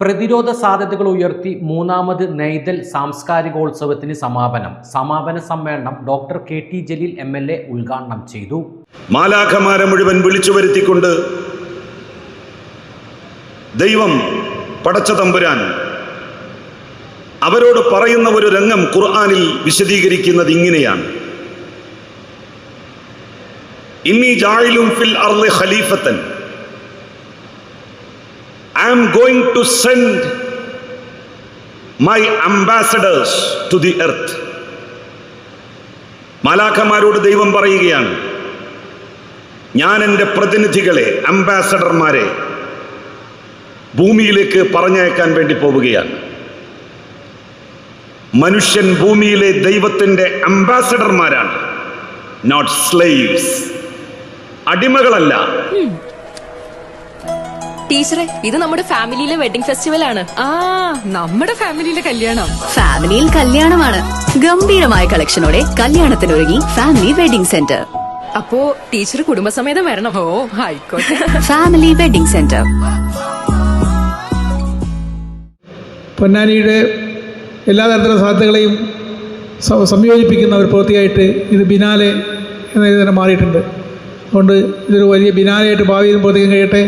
പ്രതിരോധ സാധ്യതകൾ ഉയർത്തി മൂന്നാമത് നെയ്തൽ സാംസ്കാരികോത്സവത്തിന് സമാപന സമ്മേളനം ഡോക്ടർ KT ജലീൽ MLA ഉദ്ഘാടനം ചെയ്തു. മാലാഖമാരെ മുഴുവൻ വിളിച്ചു വരുത്തിക്കൊണ്ട് ദൈവം പടച്ച തമ്പുരാൻ അവരോട് പറയുന്ന ഒരു രംഗം ഖുർആനിൽ വിശദീകരിക്കുന്നത് ഇങ്ങനെയാണ്: ഇന്നി ജാഇലുൻ ഫിൽ അർളി ഖലീഫത്തൻ, I am going to send my ambassadors to the earth. മാലാഖമാരോട് ദൈവം പറയുകയാണ്, ഞാൻ എൻ്റെ പ്രതിനിധികളെ, അംബാസഡർമാരെ ഭൂമിയിലേക്ക് പറഞ്ഞയക്കാൻ വേണ്ടി പോവുകയാണ്. മനുഷ്യൻ ഭൂമിയിലെ ദൈവത്തിൻ്റെ അംബാസഡർമാരാണ്, നോട്ട് സ്ലേവ്സ്, അടിമകളല്ല. ടീച്ചറെ, ഇത് നമ്മുടെ ഫാമിലിയിലെ വെഡിങ് ഫെസ്റ്റിവൽ ആണ്. നമ്മുടെ ഫാമിലിയിലെ കല്യാണം. ഫാമിലിയിൽ കല്യാണമാണ്. ഗംഭീരമായ കളക്ഷനോടെ കല്യാണത്തിനൊരുങ്ങി ഫാമിലി വെഡിംഗ് സെന്റർ. അപ്പോ ടീച്ചർ കുടുംബസമേതം വരണം. ഓ, ആയിക്കോട്ടെ. Family wedding centre. പൊന്നാനിയുടെ എല്ലാ തരത്തിലുള്ള സാധ്യതകളെയും സംയോജിപ്പിക്കുന്ന ഒരു പ്രവൃത്തിയായിട്ട് ഇത് ബിനാലെ എന്നത് തന്നെ മാറിയിട്ടുണ്ട്. അതുകൊണ്ട് ഇതൊരു വലിയ ബിനാലയായിട്ട് ഭാവിയിൽ പ്രവർത്തിക്കാൻ കഴിയട്ടെ.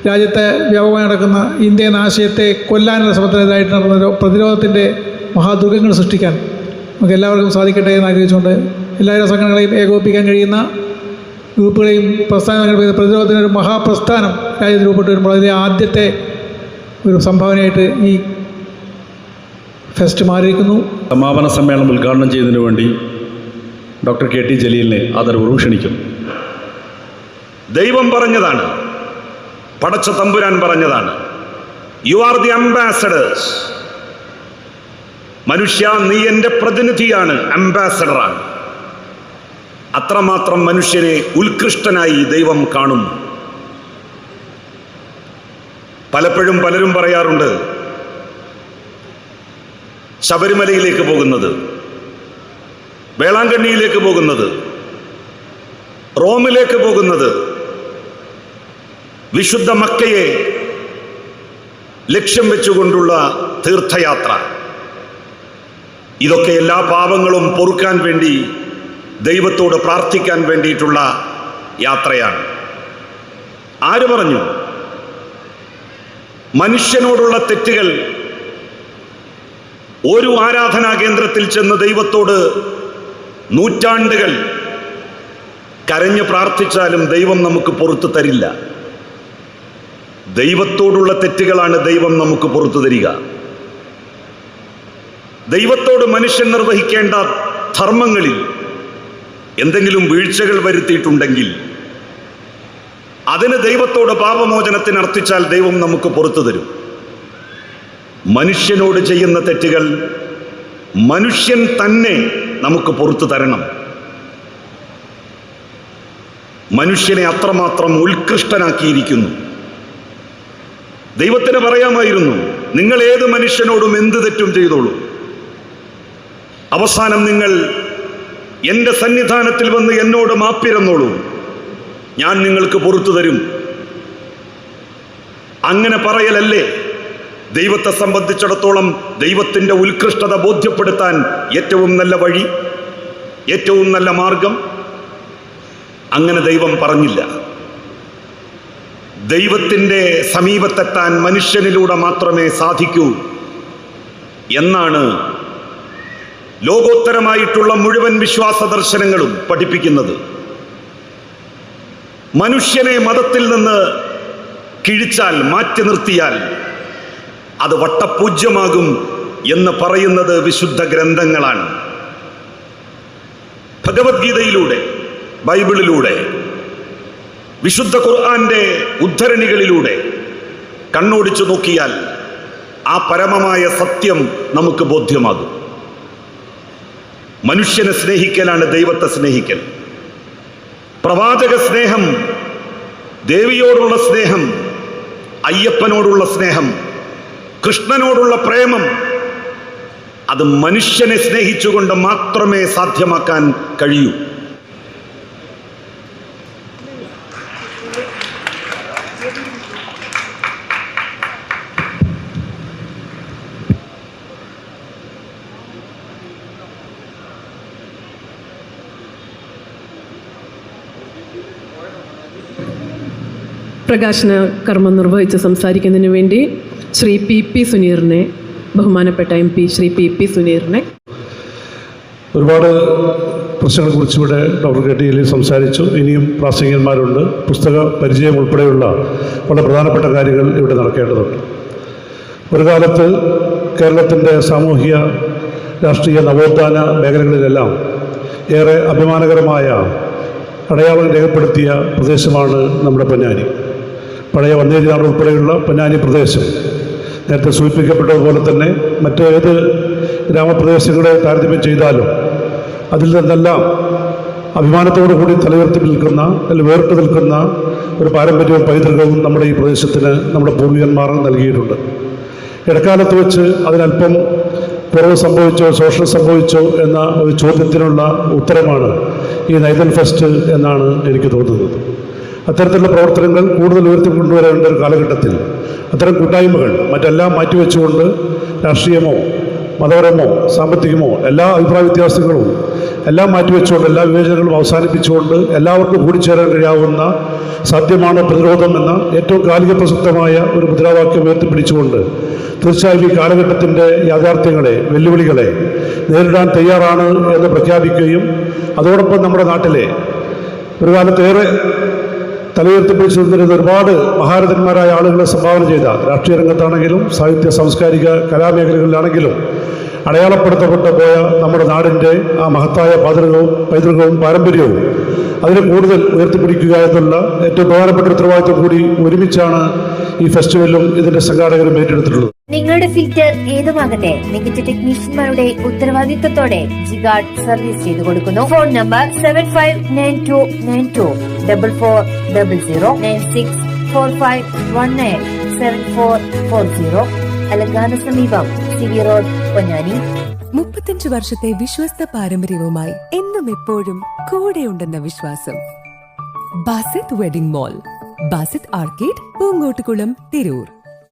രാജ്യത്തെ വ്യാപകമായി നടക്കുന്ന ഇന്ത്യൻ ആശയത്തെ കൊല്ലാനുള്ള ശ്രമത്തിനെതിരായിട്ട് നടന്ന പ്രതിരോധത്തിൻ്റെ മഹാദുർഗങ്ങൾ സൃഷ്ടിക്കാൻ നമുക്ക് എല്ലാവർക്കും സാധിക്കട്ടെ എന്ന് ആഗ്രഹിച്ചുകൊണ്ട് എല്ലാവരും സംഘടനകളെയും ഏകോപിപ്പിക്കാൻ കഴിയുന്ന ഗ്രൂപ്പുകളെയും പ്രസ്ഥാനങ്ങളും പ്രതിരോധത്തിനൊരു മഹാപ്രസ്ഥാനം രാജ്യത്ത് രൂപപ്പെട്ട് വരുമ്പോൾ അതിലെ ആദ്യത്തെ ഒരു സംഭാവനയായിട്ട് ഈ ഫെസ്റ്റ് മാറിയിരിക്കുന്നു. സമാപന സമ്മേളനം ഉദ്ഘാടനം ചെയ്യുന്നതിന് വേണ്ടി ഡോക്ടർ KT ജലീലിനെ ആദരപൂർവ്വം ക്ഷണിക്കുന്നു. ദൈവം പറഞ്ഞതാണ്, പടച്ച തമ്പുരാൻ പറഞ്ഞതാണ്, യു ആർ ദി അംബാസഡേഴ്സ്. മനുഷ്യ, നീ എൻ്റെ പ്രതിനിധിയാണ്, അംബാസഡറാണ്. അത്രമാത്രം മനുഷ്യനെ ഉത്കൃഷ്ടനായി ദൈവം കാണുന്നു. പലപ്പോഴും പലരും പറയാറുണ്ട്, ശബരിമലയിലേക്ക് പോകുന്നത്, വേളാങ്കണ്ണിയിലേക്ക് പോകുന്നത്, റോമിലേക്ക് പോകുന്നത്, വിശുദ്ധ മക്കയെ ലക്ഷ്യം വെച്ചുകൊണ്ടുള്ള തീർത്ഥയാത്ര, ഇതൊക്കെ എല്ലാ പാപങ്ങളും പൊറുക്കാൻ വേണ്ടി ദൈവത്തോട് പ്രാർത്ഥിക്കാൻ വേണ്ടിയിട്ടുള്ള യാത്രയാണ്. ആര് പറഞ്ഞു? മനുഷ്യനോടുള്ള തെറ്റുകൾ ഒരു ആരാധനാ കേന്ദ്രത്തിൽ ചെന്ന് ദൈവത്തോട് നൂറ്റാണ്ടുകൾ കരഞ്ഞു പ്രാർത്ഥിച്ചാലും ദൈവം നമുക്ക് പുറത്തു തരില്ല. ദൈവത്തോടുള്ള തെറ്റുകളാണ് ദൈവം നമുക്ക് പുറത്തു തരിക. ദൈവത്തോട് മനുഷ്യൻ നിർവഹിക്കേണ്ട ധർമ്മങ്ങളിൽ എന്തെങ്കിലും വീഴ്ചകൾ വരുത്തിയിട്ടുണ്ടെങ്കിൽ അതിന് ദൈവത്തോട് പാപമോചനത്തിന് അർത്ഥിച്ചാൽ ദൈവം നമുക്ക് പുറത്തു തരും. മനുഷ്യനോട് ചെയ്യുന്ന തെറ്റുകൾ മനുഷ്യൻ തന്നെ നമുക്ക് പുറത്തു തരണം. മനുഷ്യനെ അത്രമാത്രം ഉത്കൃഷ്ടനാക്കിയിരിക്കുന്നു. ദൈവത്തിന് പറയാമായിരുന്നു, നിങ്ങൾ ഏത് മനുഷ്യനോടും എന്ത് തെറ്റും ചെയ്തോളൂ, അവസാനം നിങ്ങൾ എൻ്റെ സന്നിധാനത്തിൽ വന്ന് എന്നോട് മാപ്പിരന്നോളൂ, ഞാൻ നിങ്ങൾക്ക് പുറത്തു തരും. അങ്ങനെ പറയലല്ലേ ദൈവത്തെ സംബന്ധിച്ചിടത്തോളം ദൈവത്തിൻ്റെ ഉത്കൃഷ്ടത ബോധ്യപ്പെടുത്താൻ ഏറ്റവും നല്ല വഴി, ഏറ്റവും നല്ല മാർഗം? അങ്ങനെ ദൈവം പറഞ്ഞില്ല. ദൈവത്തിൻ്റെ സമീപത്തെത്താൻ മനുഷ്യനിലൂടെ മാത്രമേ സാധിക്കൂ എന്നാണ് ലോകോത്തരമായിട്ടുള്ള മുഴുവൻ വിശ്വാസ ദർശനങ്ങളും പഠിപ്പിക്കുന്നത്. മനുഷ്യനെ മതത്തിൽ നിന്ന് കിഴിച്ചാൽ, മാറ്റി നിർത്തിയാൽ അത് വട്ടപൂജ്യമാകും എന്ന് പറയുന്നത് വിശുദ്ധ ഗ്രന്ഥങ്ങളാണ്. ഭഗവത്ഗീതയിലൂടെ, ബൈബിളിലൂടെ, വിശുദ്ധ ഖുർആന്റെ ഉദ്ധരണികളിലൂടെ കണ്ണോടിച്ചു നോക്കിയാൽ ആ പരമമായ സത്യം നമുക്ക് ബോധ്യമാകും. മനുഷ്യനെ സ്നേഹിക്കലാണ് ദൈവത്തെ സ്നേഹിക്കൽ. പ്രവാചക സ്നേഹം, ദേവിയോടുള്ള സ്നേഹം, അയ്യപ്പനോടുള്ള സ്നേഹം, കൃഷ്ണനോടുള്ള പ്രേമം, അത് മനുഷ്യനെ സ്നേഹിച്ചുകൊണ്ട് മാത്രമേ സാധ്യമാക്കാൻ കഴിയൂ. പ്രകാശന കർമ്മം നിർവഹിച്ച് സംസാരിക്കുന്നതിന് വേണ്ടി ശ്രീ PP സുനീറിനെ, ബഹുമാനപ്പെട്ട MP ശ്രീ PP സുനീറിനെ. ഒരുപാട് പ്രശ്നങ്ങളെക്കുറിച്ച് ഇവിടെ ഡോക്ടർ KT ജലീൽ സംസാരിച്ചു. ഇനിയും പ്രാസംഗികന്മാരുണ്ട്. പുസ്തക പരിചയം ഉൾപ്പെടെയുള്ള വളരെ പ്രധാനപ്പെട്ട കാര്യങ്ങൾ ഇവിടെ നടക്കേണ്ടതുണ്ട്. ഒരു കാലത്ത് കേരളത്തിൻ്റെ സാമൂഹിക രാഷ്ട്രീയ നവോത്ഥാന മേഖലകളിലെല്ലാം ഏറെ അഭിമാനകരമായ അടയാളം രേഖപ്പെടുത്തിയ പ്രദേശമാണ് നമ്മുടെ പൊന്നാനി. പഴയ വന്യജീവിതം ഉൾപ്പെടെയുള്ള പൊന്നാനി പ്രദേശം നേരത്തെ സൂചിപ്പിക്കപ്പെട്ടതുപോലെ തന്നെ മറ്റേത് ഗ്രാമപ്രദേശങ്ങളെ താരതമ്യം ചെയ്താലും അതിൽ നിന്നെല്ലാം അഭിമാനത്തോടു കൂടി തലയുയർത്തി നിൽക്കുന്ന അല്ലെങ്കിൽ വേറിട്ട് നിൽക്കുന്ന ഒരു പാരമ്പര്യവും പൈതൃകവും നമ്മുടെ ഈ പ്രദേശത്തിന് നമ്മുടെ പൂർവികന്മാർ നൽകിയിട്ടുണ്ട്. ഇടക്കാലത്ത് വെച്ച് അതിനല്പം കുറവ് സംഭവിച്ചോ ശോഷണം സംഭവിച്ചോ എന്ന ഒരു ചോദ്യത്തിനുള്ള ഉത്തരമാണ് ഈ നൈതൽ ഫെസ്റ്റ് എന്നാണ് എനിക്ക് തോന്നുന്നത്. അത്തരത്തിലുള്ള പ്രവർത്തനങ്ങൾ കൂടുതൽ ഉയർത്തിക്കൊണ്ടുവരേണ്ട ഒരു കാലഘട്ടത്തിൽ അത്തരം കൂട്ടായ്മകൾ മറ്റെല്ലാം മാറ്റിവെച്ചുകൊണ്ട് രാഷ്ട്രീയമോ മതപരമോ സാമ്പത്തികമോ എല്ലാ അഭിപ്രായ വ്യത്യാസങ്ങളും എല്ലാം മാറ്റിവെച്ചുകൊണ്ട് എല്ലാ വിവേചനങ്ങളും അവസാനിപ്പിച്ചുകൊണ്ട് എല്ലാവർക്കും കൂടിച്ചേരാൻ കഴിയാവുന്ന സാധ്യമാണ് പ്രതിരോധം എന്ന ഏറ്റവും കാലിക പ്രസക്തമായ ഒരു മുദ്രാവാക്യം ഉയർത്തിപ്പിടിച്ചുകൊണ്ട് തീർച്ചയായും ഈ കാലഘട്ടത്തിൻ്റെ യാഥാർത്ഥ്യങ്ങളെ വെല്ലുവിളികളെ നേരിടാൻ തയ്യാറാണ് എന്ന് പ്രഖ്യാപിക്കുകയും അതോടൊപ്പം നമ്മുടെ നാട്ടിലെ ഒരു കാലത്തേറെ തലയുയർത്തിപ്പിടിച്ചു നിന്നിരുന്ന ഒരുപാട് മഹാരഥന്മാരായ ആളുകളെ സംഭാവന ചെയ്ത രാഷ്ട്രീയ രംഗത്താണെങ്കിലും സാഹിത്യ സാംസ്കാരിക കലാമേഖലകളിലാണെങ്കിലും അടയാളപ്പെടുത്തപ്പെട്ടു പോയ നമ്മുടെ നാടിൻ്റെ ആ മഹത്തായ പൈതൃകവും പാരമ്പര്യവും അതിനെ കൂടുതൽ ഉയർത്തിപ്പിടിക്കുക എന്നുള്ള ഏറ്റവും പ്രധാനപ്പെട്ട ഉത്തരവാദിത്വം കൂടി ഒരുമിച്ചാണ് ഈ ഫെസ്റ്റിവലും ഇതിൻ്റെ സംഘാടകരും ഏറ്റെടുത്തിട്ടുള്ളത്. നിങ്ങളുടെ ഫിൽറ്റർ ഏതുമാകട്ടെ മികച്ച ടെക്നീഷ്യന്മാരുടെ ഉത്തരവാദിത്വത്തോടെ ജിഗാർഡ് സർവീസ് ചെയ്തു കൊടുക്കുന്നു. ഫോൺ നമ്പർ 759294409645197440 അലങ്കാന സമീപം CV റോഡ് പൊന്നാനി. 35 വർഷത്തെ വിശ്വസ്ത പാരമ്പര്യവുമായി എന്നും എപ്പോഴും കൂടെയുണ്ടെന്ന വിശ്വാസം. Basith wedding mall, Basith arcade, Poongottukulam, Tirur.